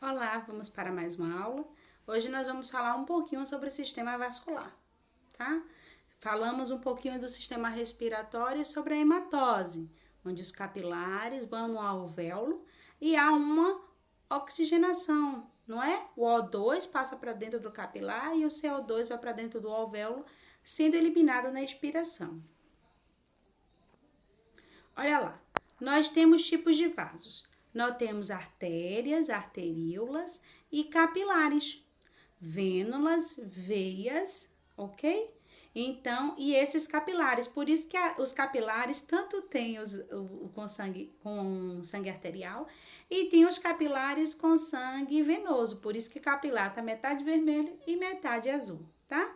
Olá, vamos para mais uma aula. Hoje nós vamos falar um pouquinho sobre o sistema vascular, tá? Falamos um pouquinho do sistema respiratório e sobre a hematose, onde os capilares vão no alvéolo e há uma oxigenação, não é? O O2 passa para dentro do capilar e o CO2 vai para dentro do alvéolo, sendo eliminado na expiração. Olha lá, nós temos tipos de vasos. Nós temos artérias, arteríolas e capilares, vênulas, veias, ok? Então, e esses capilares, por isso que os capilares tanto tem com sangue arterial e tem os capilares com sangue venoso, por isso que capilar tá metade vermelho e metade azul, tá?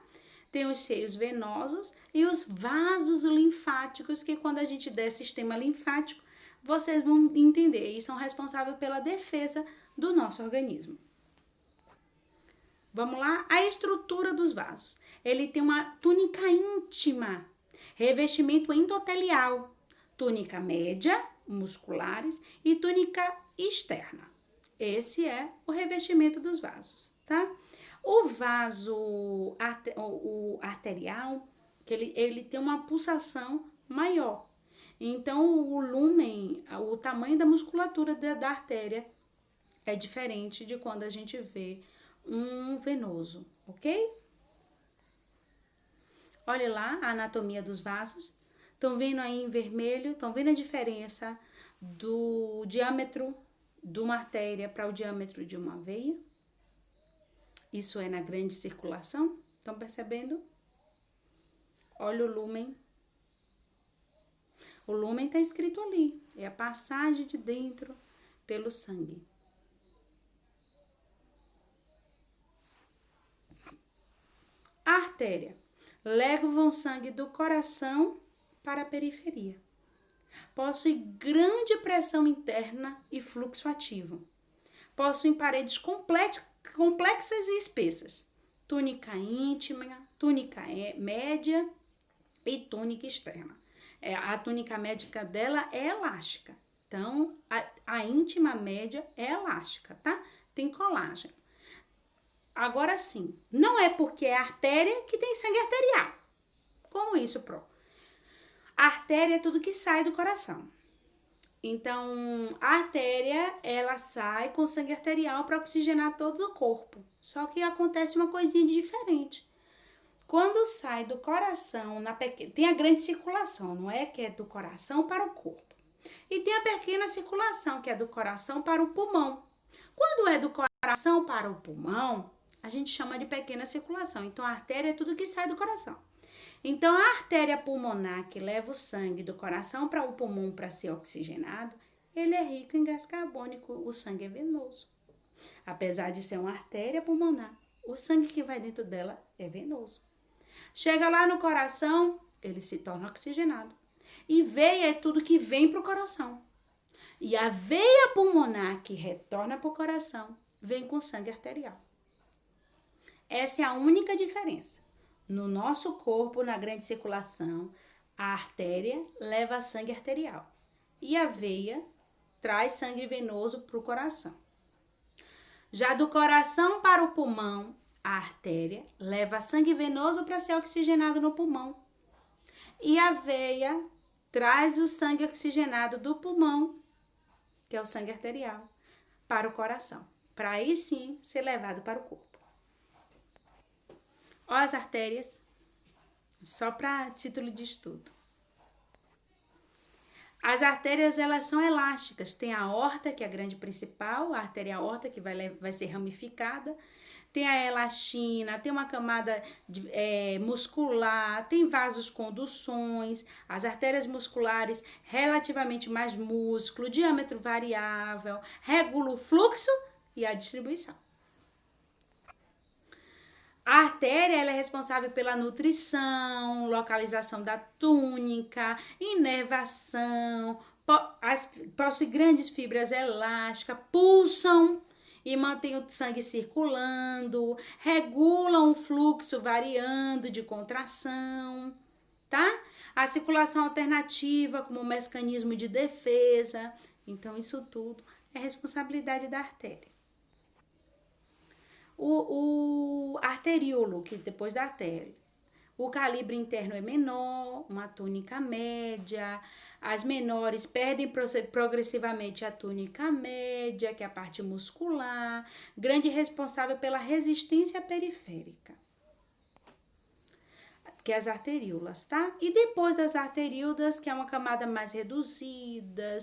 Tem os seios venosos e os vasos linfáticos, que quando a gente der sistema linfático, vocês vão entender, e são responsáveis pela defesa do nosso organismo. Vamos lá? A estrutura dos vasos. Ele tem uma túnica íntima, revestimento endotelial, túnica média, musculares, e túnica externa. Esse é o revestimento dos vasos, tá? O vaso o arterial, que ele tem uma pulsação maior. Então, o lumen, o tamanho da musculatura da artéria é diferente de quando a gente vê um venoso, ok? Olha lá a anatomia dos vasos. Estão vendo aí em vermelho? Estão vendo a diferença do diâmetro de uma artéria para o diâmetro de uma veia? Isso é na grande circulação. Estão percebendo? Olha o lumen. O lumen está escrito ali. É a passagem de dentro pelo sangue. A artéria. Levam sangue do coração para a periferia. Possui grande pressão interna e fluxo ativo. Possuem paredes complexas e espessas. Túnica íntima, túnica média e túnica externa. A túnica médica dela é elástica. Então, a íntima média é elástica, tá? Tem colágeno. Agora sim, não é porque é artéria que tem sangue arterial. Como isso, Pro? A artéria é tudo que sai do coração. Então, a artéria, ela sai com sangue arterial para oxigenar todo o corpo. Só que acontece uma coisinha de diferente. Quando sai do coração, tem a grande circulação, não é? Que é do coração para o corpo. E tem a pequena circulação, que é do coração para o pulmão. Quando é do coração para o pulmão, a gente chama de pequena circulação. Então, a artéria é tudo que sai do coração. Então, a artéria pulmonar, que leva o sangue do coração para o pulmão para ser oxigenado, ele é rico em gás carbônico, o sangue é venoso. Apesar de ser uma artéria pulmonar, o sangue que vai dentro dela é venoso. Chega lá no coração, ele se torna oxigenado. E veia é tudo que vem para o coração. E a veia pulmonar que retorna para o coração vem com sangue arterial. Essa é a única diferença. No nosso corpo, na grande circulação, a artéria leva sangue arterial e a veia traz sangue venoso para o coração. Já do coração para o pulmão, a artéria leva sangue venoso para ser oxigenado no pulmão e a veia traz o sangue oxigenado do pulmão, que é o sangue arterial, para o coração, para aí sim ser levado para o corpo. Ó as artérias, só para título de estudo. As artérias, elas são elásticas. Tem a aorta, que é a grande principal, a artéria aorta, que vai ser ramificada. Tem a elastina, tem uma camada muscular, tem vasos conduções, as artérias musculares, relativamente mais músculo, diâmetro variável, regula o fluxo e a distribuição. A artéria ela é responsável pela nutrição, localização da túnica, inervação, possui grandes fibras elásticas, pulsam e mantém o sangue circulando, regulam o fluxo variando de contração, tá? A circulação alternativa como mecanismo de defesa. Então, isso tudo é responsabilidade da artéria. O arteríolo, que depois da artéria. O calibre interno é menor, uma túnica média. As menores perdem progressivamente a túnica média, que é a parte muscular, grande responsável pela resistência periférica, que é as arteríolas, tá? E depois das arteríolas, que é uma camada mais reduzida,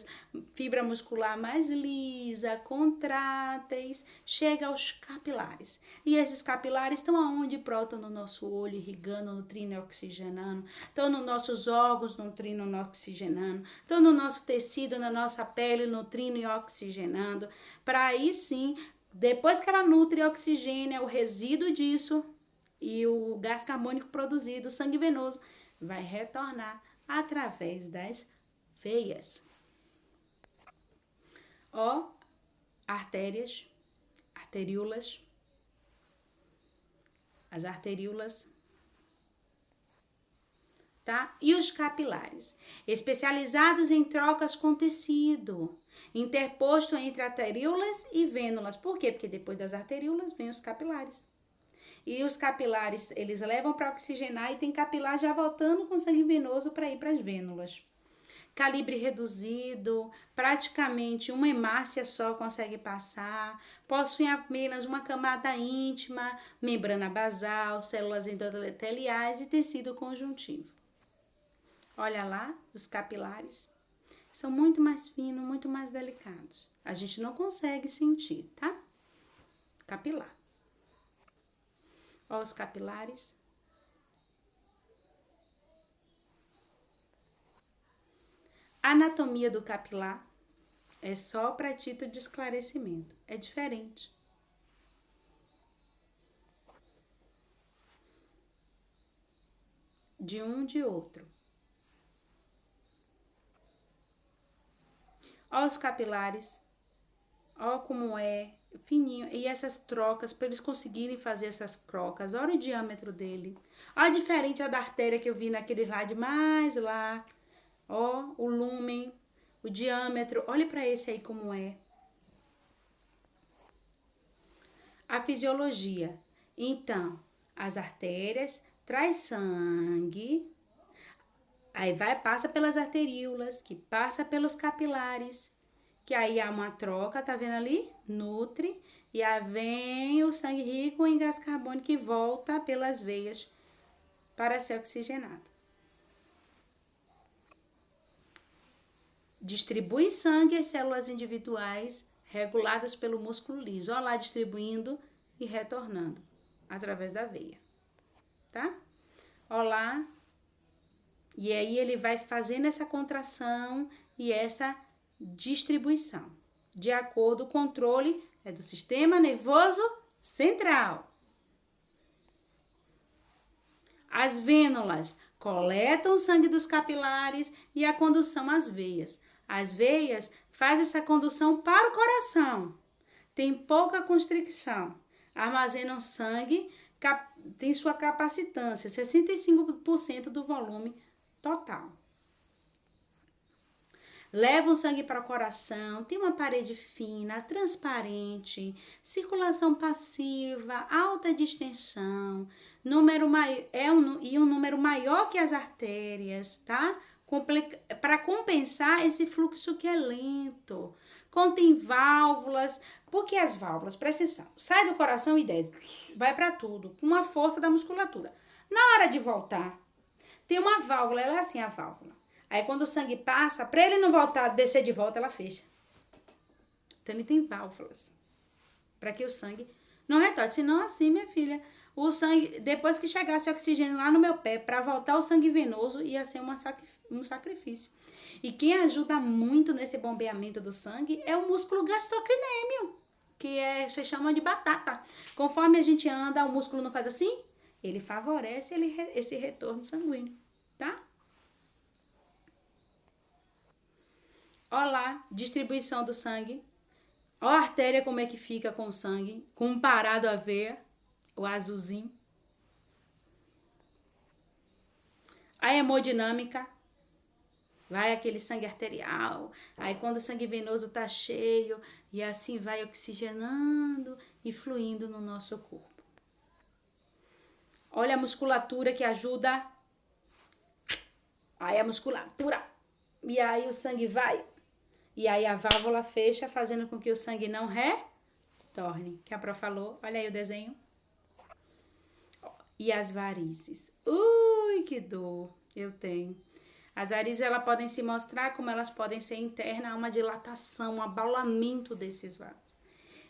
fibra muscular mais lisa, contráteis, chega aos capilares. E esses capilares estão aonde? Brotam no nosso olho, irrigando, nutrindo e oxigenando. Estão nos nossos órgãos, nutrindo e oxigenando. Estão no nosso tecido, na nossa pele, nutrindo e oxigenando. Para aí sim, depois que ela nutre e oxigena, o resíduo disso e o gás carbônico produzido, o sangue venoso, vai retornar através das veias. Ó, artérias, arteríolas, as arteríolas, tá? E os capilares, especializados em trocas com tecido, interposto entre arteríolas e vênulas. Por quê? Porque depois das arteríolas vem os capilares. E os capilares, eles levam para oxigenar e tem capilar já voltando com sangue venoso para ir para as vênulas. Calibre reduzido, praticamente uma hemácia só consegue passar, possuem apenas uma camada íntima, membrana basal, células endoteliais e tecido conjuntivo. Olha lá, os capilares são muito mais finos, muito mais delicados. A gente não consegue sentir, tá? Capilar. Ó, os capilares. A anatomia do capilar é só para título de esclarecimento. É diferente. De um de outro. Ó os capilares. Ó como é fininho. E essas trocas, para eles conseguirem fazer essas trocas. Olha o diâmetro dele. Ó, diferente da artéria que eu vi naquele lá de mais lá. Ó, o lúmen, o diâmetro. Olha para esse aí como é. A fisiologia. Então, as artérias traz sangue. Aí passa pelas arteríolas, que passa pelos capilares. Que aí há uma troca, tá vendo ali? Nutre. E aí vem o sangue rico em gás carbônico e volta pelas veias para ser oxigenado. Distribui sangue às células individuais reguladas pelo músculo liso. Olha lá, distribuindo e retornando através da veia. Tá? Olha lá. E aí ele vai fazendo essa contração e essa distribuição, de acordo com o controle do sistema nervoso central. As vênulas coletam o sangue dos capilares e a condução às veias. As veias fazem essa condução para o coração. Tem pouca constricção. Armazenam sangue, tem sua capacitância, 65% do volume total. Levam sangue para o coração, tem uma parede fina, transparente, circulação passiva, alta distensão, um número maior que as artérias, tá? Para compensar esse fluxo que é lento. Contém válvulas, porque as válvulas, presta atenção, sai do coração e vai para tudo, com uma força da musculatura. Na hora de voltar, tem uma válvula, ela é assim a válvula. Aí quando o sangue passa, para ele não voltar, descer de volta, ela fecha. Então ele tem válvulas. Para que o sangue não retorne. Senão assim, minha filha, o sangue, depois que chegasse oxigênio lá no meu pé, para voltar o sangue venoso, ia ser um sacrifício. E quem ajuda muito nesse bombeamento do sangue é o músculo gastrocnêmio, que se chama de batata. Conforme a gente anda, o músculo não faz assim, ele favorece esse retorno sanguíneo, tá? Olha lá, distribuição do sangue. Olha a artéria como é que fica com o sangue, comparado à veia, o azulzinho. A hemodinâmica. vai aquele sangue arterial, aí quando o sangue venoso tá cheio, e assim vai oxigenando e fluindo no nosso corpo. Olha a musculatura que ajuda, aí a musculatura, e aí o sangue vai, e aí a válvula fecha, fazendo com que o sangue não retorne, que a Pro falou, olha aí o desenho. E as varizes, ui, que dor eu tenho. As varizes, elas podem se mostrar como elas podem ser internas, uma dilatação, um abaulamento desses vasos.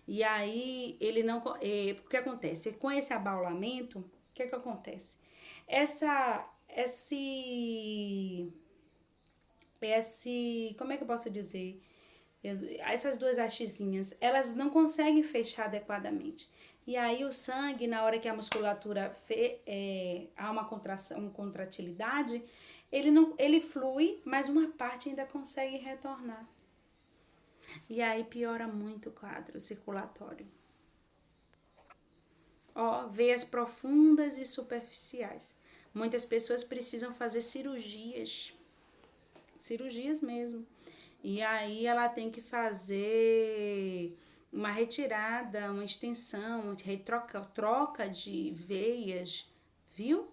E aí, ele não... o que acontece? Com esse abaulamento, o que acontece? Como é que eu posso dizer? Essas duas hastezinhas, elas não conseguem fechar adequadamente. E aí o sangue, na hora que a musculatura há uma contração, uma contratilidade, ele flui, mas uma parte ainda consegue retornar. E aí piora muito o quadro circulatório. Ó, veias profundas e superficiais. Muitas pessoas precisam fazer cirurgias mesmo. E aí ela tem que fazer uma retirada, uma extensão, troca de veias, viu?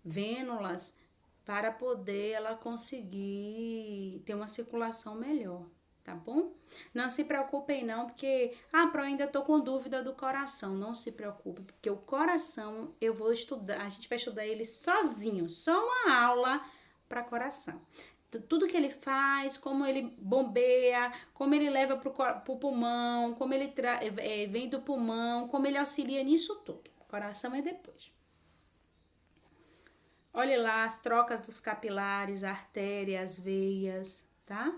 Vênulas, para poder ela conseguir ter uma circulação melhor, tá bom? Não se preocupem não, porque, Pro, ainda tô com dúvida do coração. Não se preocupe, porque o coração eu vou estudar, a gente vai estudar ele sozinho, só uma aula para coração. Tudo que ele faz, como ele bombeia, como ele leva pro pulmão, como ele vem do pulmão, como ele auxilia nisso tudo. O coração é depois. Olhe lá as trocas dos capilares, artérias, veias, tá?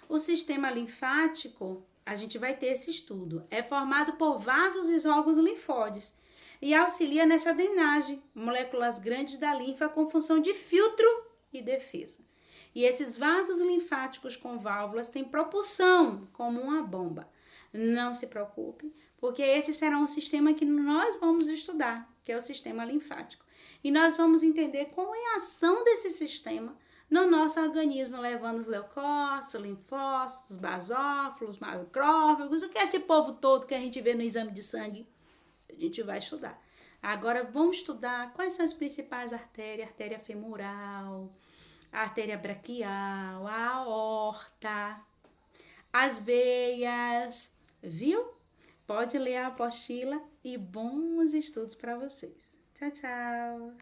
O sistema linfático, a gente vai ter esse estudo, é formado por vasos e órgãos linfóides e auxilia nessa drenagem, moléculas grandes da linfa com função de filtro e defesa. E esses vasos linfáticos com válvulas têm propulsão como uma bomba. Não se preocupe, porque esse será um sistema que nós vamos estudar, que é o sistema linfático. E nós vamos entender qual é a ação desse sistema no nosso organismo, levando os leucócitos, linfócitos, basófilos, macrófagos, o que é esse povo todo que a gente vê no exame de sangue. A gente vai estudar. Agora vamos estudar quais são as principais artérias: artéria femoral, a artéria braquial, a aorta, as veias, viu? Pode ler a apostila e bons estudos para vocês. Tchau, tchau!